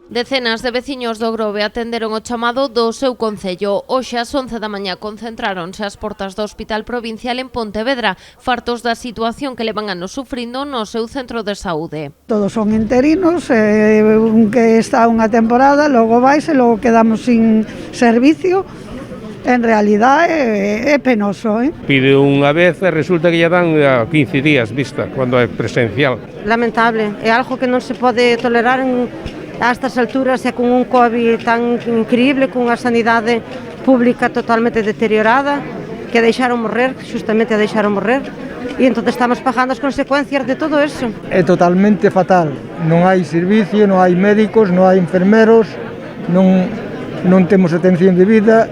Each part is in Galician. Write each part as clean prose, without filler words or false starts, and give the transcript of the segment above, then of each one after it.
Decenas de veciños do Grove atenderon o chamado do seu concello. Hoxe ás 11 da mañá concentráronse ás portas do Hospital Provincial en Pontevedra, fartos da situación que levan anos sufrindo no seu centro de saúde. Todos son interinos, un que está unha temporada, logo vais e logo quedamos sin servicio. En realidad é penoso. Pide unha vez e resulta que lle dan a 15 días vista, cando é presencial. Lamentable, é algo que non se pode tolerar a estas alturas e con un COVID tan increíble, con unha sanidade pública totalmente deteriorada, que deixaron morrer, justamente a deixaron morrer, e entón estamos pagando as consecuencias de todo eso. É totalmente fatal, non hai servicio, non hai médicos, non hai enfermeros, non temos atención de vida,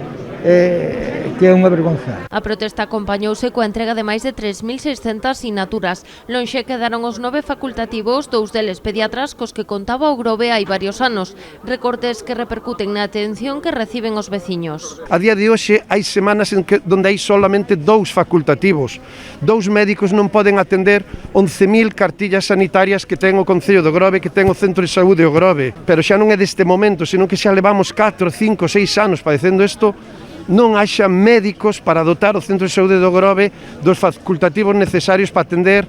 que é unha vergonza. A protesta acompañouse coa entrega de máis de 3.600 sinaturas. Lonxe quedaron os 9 facultativos, 2 deles pediatras, cos que contaba o Grove hai varios anos. Recortes que repercuten na atención que reciben os veciños. A día de hoxe hai semanas donde hai solamente 2 facultativos. 2 médicos non poden atender 11.000 cartillas sanitarias que ten o Concello do Grove, que ten o Centro de Saúde do Grove. Pero xa non é deste momento, senón que xa levamos 4, 5, 6 anos padecendo isto. Non haxa médicos para dotar o Centro de Saúde do Grove dos facultativos necesarios para atender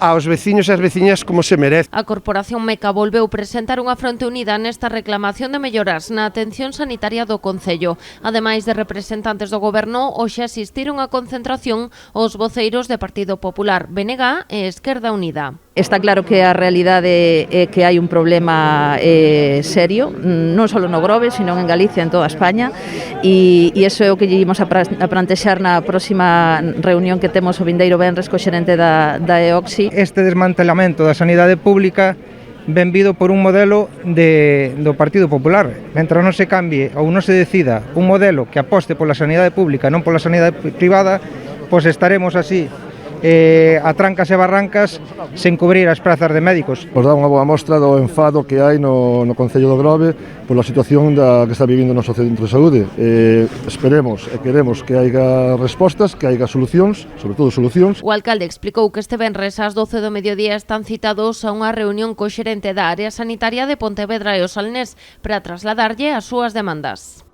aos veciños e as veciñas como se merece. A Corporación Meca volveu presentar unha fronte unida nesta reclamación de melloras na atención sanitaria do Concello. Ademais de representantes do Goberno, hoxe asistiron á concentración os voceiros de Partido Popular, BNG e Esquerda Unida. Está claro que a realidade é que hai un problema serio, non só no Grove, sino en Galicia, en toda España, e iso é o que lle imos a plantexar na próxima reunión que temos o vindeiro venres co xerente da EOXI. Este desmantelamento da sanidade pública ven vido por un modelo do Partido Popular. Mentre non se cambie ou non se decida un modelo que aposte pola sanidade pública, non pola sanidade privada, pois estaremos así, a trancas e barrancas, sen cubrir as prazas de médicos. Nos dá unha boa mostra do enfado que hai no Concello do Grove pola situación que está vivindo o noso centro de saúde. Esperemos e queremos que haiga respostas, que haiga solucións, sobre todo solucións. O alcalde explicou que este venres ás 12 do mediodía están citados a unha reunión co xerente da área sanitaria de Pontevedra e o Salnés para trasladarlle as súas demandas.